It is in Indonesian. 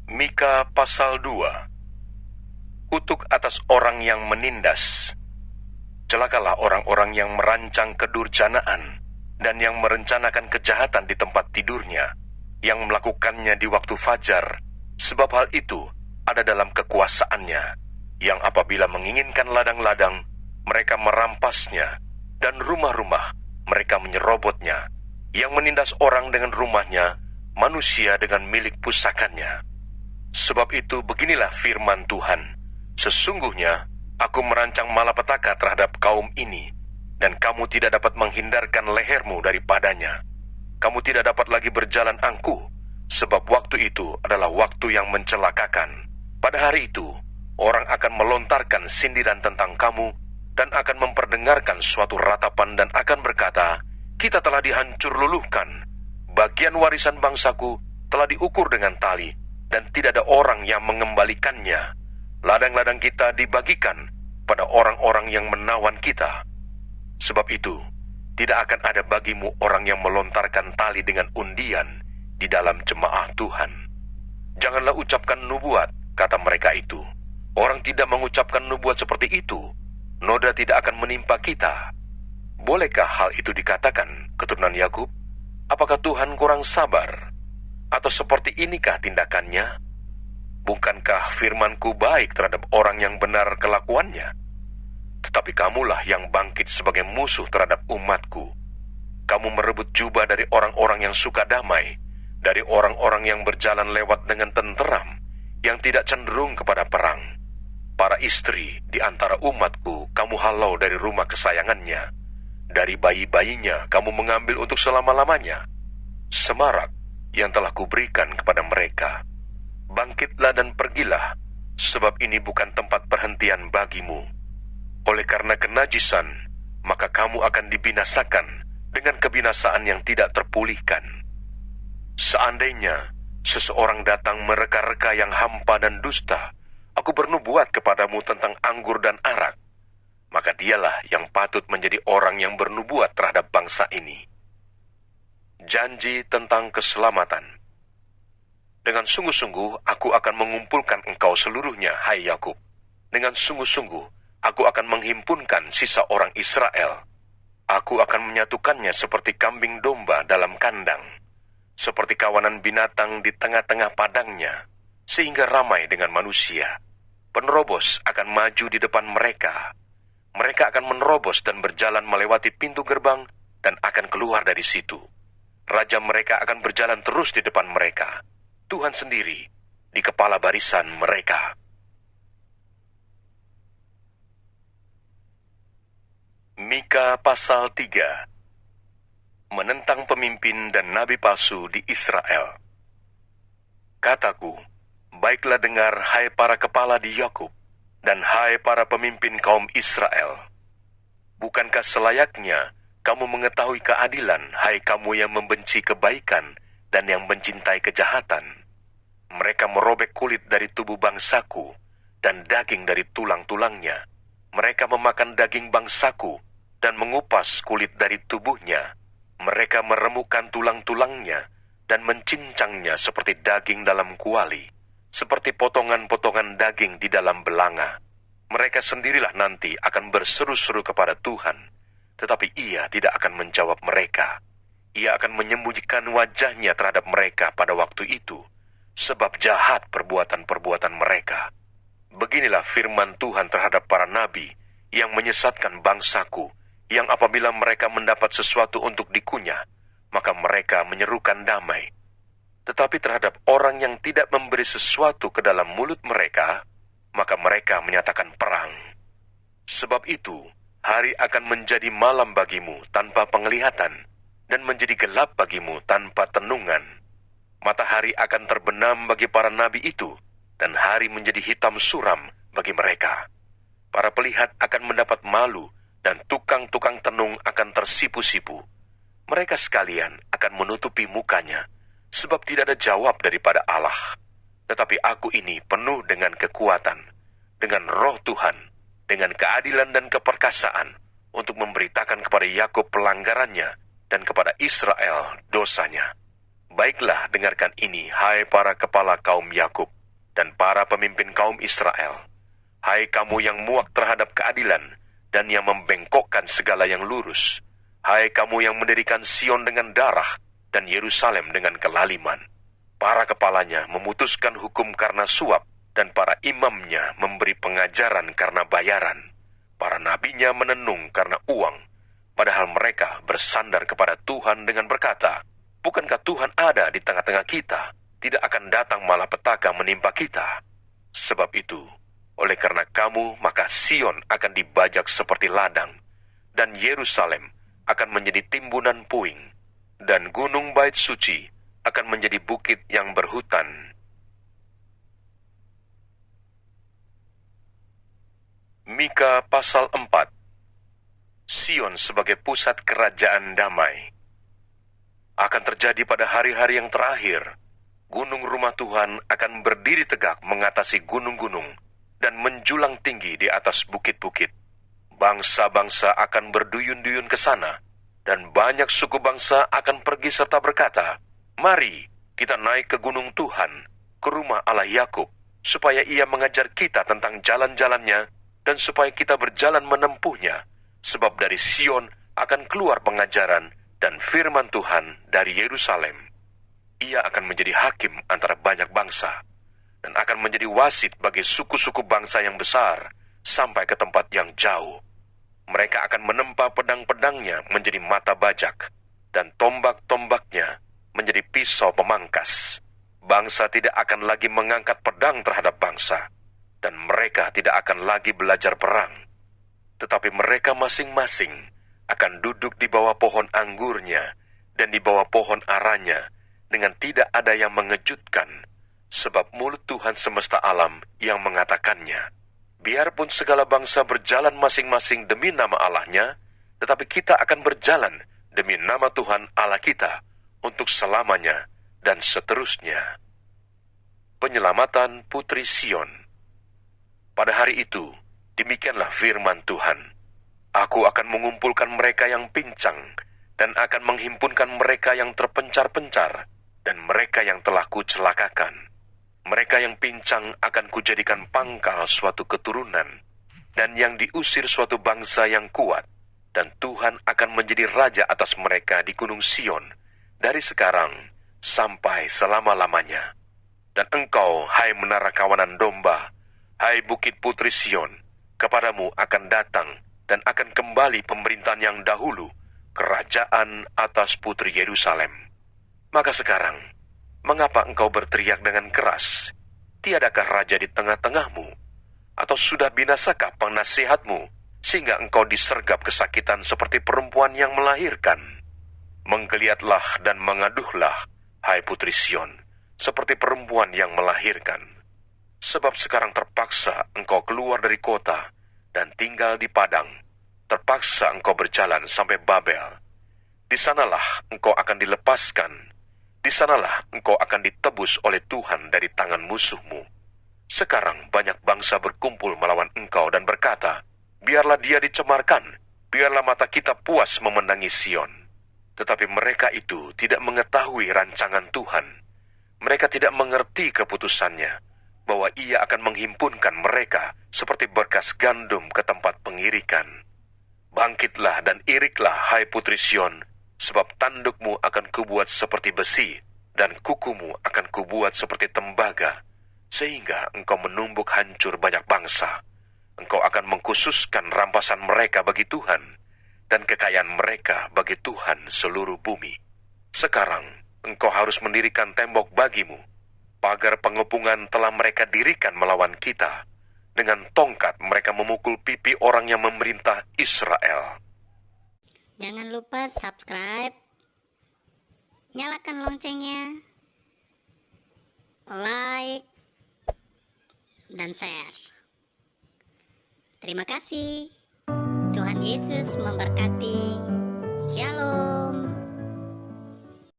Mika pasal 2. Kutuk atas orang yang menindas. Celakalah orang-orang yang merancang kedurjanaan dan yang merencanakan kejahatan di tempat tidurnya, yang melakukannya di waktu fajar, sebab hal itu ada dalam kekuasaannya, yang apabila menginginkan ladang-ladang, mereka merampasnya, dan rumah-rumah mereka menyerobotnya, yang menindas orang dengan rumahnya, manusia dengan milik pusakanya. Sebab itu beginilah firman Tuhan, sesungguhnya aku merancang malapetaka terhadap kaum ini, dan kamu tidak dapat menghindarkan lehermu daripadanya. Kamu tidak dapat lagi berjalan angkuh, sebab waktu itu adalah waktu yang mencelakakan. Pada hari itu, orang akan melontarkan sindiran tentang kamu, dan akan memperdengarkan suatu ratapan dan akan berkata, kita telah dihancur luluhkan. Bagian warisan bangsaku telah diukur dengan tali, dan tidak ada orang yang mengembalikannya. Ladang-ladang kita dibagikan pada orang-orang yang menawan kita. Sebab itu, tidak akan ada bagimu orang yang melontarkan tali dengan undian di dalam jemaah Tuhan. Janganlah ucapkan nubuat, kata mereka itu. Orang tidak mengucapkan nubuat seperti itu, noda tidak akan menimpa kita. Bolehkah hal itu dikatakan, keturunan Yakub? Apakah Tuhan kurang sabar? Atau seperti inikah tindakannya? Bukankah firmanku baik terhadap orang yang benar kelakuannya? Tetapi kamulah yang bangkit sebagai musuh terhadap umatku. Kamu merebut jubah dari orang-orang yang suka damai, dari orang-orang yang berjalan lewat dengan tenteram, yang tidak cenderung kepada perang. Para istri di antara umatku kamu halau dari rumah kesayangannya. Dari bayi-bayinya kamu mengambil untuk selama-lamanya. Semarak yang telah kuberikan kepada mereka. Bangkitlah dan pergilah, sebab ini bukan tempat perhentian bagimu. Oleh karena kenajisan, maka kamu akan dibinasakan dengan kebinasaan yang tidak terpulihkan. Seandainya seseorang datang mereka-reka yang hampa dan dusta, aku bernubuat kepadamu tentang anggur dan arak, maka dialah yang patut menjadi orang yang bernubuat terhadap bangsa ini. Janji tentang keselamatan. Dengan sungguh-sungguh aku akan mengumpulkan engkau seluruhnya, hai Yakub. Dengan sungguh-sungguh aku akan menghimpunkan sisa orang Israel. Aku akan menyatukannya seperti kambing domba dalam kandang, seperti kawanan binatang di tengah-tengah padangnya, sehingga ramai dengan manusia. Penerobos akan maju di depan mereka. Mereka akan menerobos dan berjalan melewati pintu gerbang dan akan keluar dari situ. Raja mereka akan berjalan terus di depan mereka. Tuhan sendiri di kepala barisan mereka. Mika pasal 3. Menentang pemimpin dan nabi palsu di Israel. Kataku, baiklah dengar hai para kepala di Yakub, dan hai para pemimpin kaum Israel. Bukankah selayaknya kamu mengetahui keadilan, hai kamu yang membenci kebaikan dan yang mencintai kejahatan? Mereka merobek kulit dari tubuh bangsaku dan daging dari tulang-tulangnya. Mereka memakan daging bangsaku dan mengupas kulit dari tubuhnya. Mereka meremukkan tulang-tulangnya dan mencincangnya seperti daging dalam kuali, seperti potongan-potongan daging di dalam belanga. Mereka sendirilah nanti akan berseru-seru kepada Tuhan, tetapi Ia tidak akan menjawab mereka. Ia akan menyembunyikan wajahnya terhadap mereka pada waktu itu, sebab jahat perbuatan-perbuatan mereka. Beginilah firman Tuhan terhadap para nabi yang menyesatkan bangsaku, yang apabila mereka mendapat sesuatu untuk dikunyah, maka mereka menyerukan damai. Tetapi terhadap orang yang tidak memberi sesuatu ke dalam mulut mereka, maka mereka menyatakan perang. Sebab itu, hari akan menjadi malam bagimu tanpa penglihatan, dan menjadi gelap bagimu tanpa tenungan. Matahari akan terbenam bagi para nabi itu, dan hari menjadi hitam suram bagi mereka. Para pelihat akan mendapat malu, dan tukang-tukang tenung akan tersipu-sipu. Mereka sekalian akan menutupi mukanya, sebab tidak ada jawab daripada Allah. Tetapi aku ini penuh dengan kekuatan, dengan roh Tuhan, dengan keadilan dan keperkasaan, untuk memberitakan kepada Yakub pelanggarannya, dan kepada Israel dosanya. Baiklah, dengarkan ini, hai para kepala kaum Yakub, dan para pemimpin kaum Israel. Hai kamu yang muak terhadap keadilan dan yang membengkokkan segala yang lurus. Hai kamu yang mendirikan Sion dengan darah dan Yerusalem dengan kelaliman. Para kepalanya memutuskan hukum karena suap dan para imamnya memberi pengajaran karena bayaran. Para nabinya menenung karena uang, padahal mereka bersandar kepada Tuhan dengan berkata, "Bukankah Tuhan ada di tengah-tengah kita? Tidak akan datang malapetaka menimpa kita." Sebab itu, oleh karena kamu, maka Sion akan dibajak seperti ladang, dan Yerusalem akan menjadi timbunan puing, dan gunung Bait Suci akan menjadi bukit yang berhutan. Mika pasal 4. Sion sebagai pusat kerajaan damai. Akan terjadi pada hari-hari yang terakhir, gunung rumah Tuhan akan berdiri tegak mengatasi gunung-gunung dan menjulang tinggi di atas bukit-bukit. Bangsa-bangsa akan berduyun-duyun ke sana, dan banyak suku bangsa akan pergi serta berkata, "Mari, kita naik ke gunung Tuhan, ke rumah Allah Yakub, supaya ia mengajar kita tentang jalan-jalannya, dan supaya kita berjalan menempuhnya, sebab dari Sion akan keluar pengajaran dan firman Tuhan dari Yerusalem. Ia akan menjadi hakim antara banyak bangsa, dan akan menjadi wasit bagi suku-suku bangsa yang besar, sampai ke tempat yang jauh. Mereka akan menempa pedang-pedangnya menjadi mata bajak, dan tombak-tombaknya menjadi pisau pemangkas. Bangsa tidak akan lagi mengangkat pedang terhadap bangsa, dan mereka tidak akan lagi belajar perang. Tetapi mereka masing-masing akan duduk di bawah pohon anggurnya dan di bawah pohon aranya, dengan tidak ada yang mengejutkan, sebab mulut Tuhan semesta alam yang mengatakannya. Biarpun segala bangsa berjalan masing-masing demi nama Allahnya, tetapi kita akan berjalan demi nama Tuhan Allah kita untuk selamanya dan seterusnya. Penyelamatan Putri Sion. Pada hari itu, demikianlah firman Tuhan. Aku akan mengumpulkan mereka yang pincang, dan akan menghimpunkan mereka yang terpencar-pencar, dan mereka yang telah kucelakakan. Mereka yang pincang akan kujadikan pangkal suatu keturunan, dan yang diusir suatu bangsa yang kuat, dan Tuhan akan menjadi raja atas mereka di gunung Sion, dari sekarang sampai selama-lamanya. Dan engkau, hai menara kawanan domba, hai bukit Putri Sion, kepadamu akan datang dan akan kembali pemerintahan yang dahulu, kerajaan atas Putri Yerusalem. Maka sekarang, mengapa engkau berteriak dengan keras? Tiadakah raja di tengah-tengahmu? Atau sudah binasakah penasihatmu, sehingga engkau disergap kesakitan seperti perempuan yang melahirkan? Menggeliatlah dan mengaduhlah, hai Putri Sion, seperti perempuan yang melahirkan. Sebab sekarang terpaksa engkau keluar dari kota dan tinggal di padang. Terpaksa engkau berjalan sampai Babel. Di sanalah engkau akan dilepaskan. Di sanalah engkau akan ditebus oleh Tuhan dari tangan musuhmu. Sekarang banyak bangsa berkumpul melawan engkau dan berkata, "Biarlah dia dicemarkan, biarlah mata kita puas memenangi Sion." Tetapi mereka itu tidak mengetahui rancangan Tuhan. Mereka tidak mengerti keputusannya, bahwa ia akan menghimpunkan mereka seperti berkas gandum ke tempat pengirikan. Bangkitlah dan iriklah, hai Putri Sion, sebab tandukmu akan kubuat seperti besi, dan kukumu akan kubuat seperti tembaga, sehingga engkau menumbuk hancur banyak bangsa. Engkau akan mengkhususkan rampasan mereka bagi Tuhan, dan kekayaan mereka bagi Tuhan seluruh bumi. Sekarang engkau harus mendirikan tembok bagimu. Pagar pengepungan telah mereka dirikan melawan kita. Dengan tongkat mereka memukul pipi orang yang memerintah Israel. Jangan lupa subscribe, nyalakan loncengnya, like, dan share. Terima kasih. Tuhan Yesus memberkati. Shalom.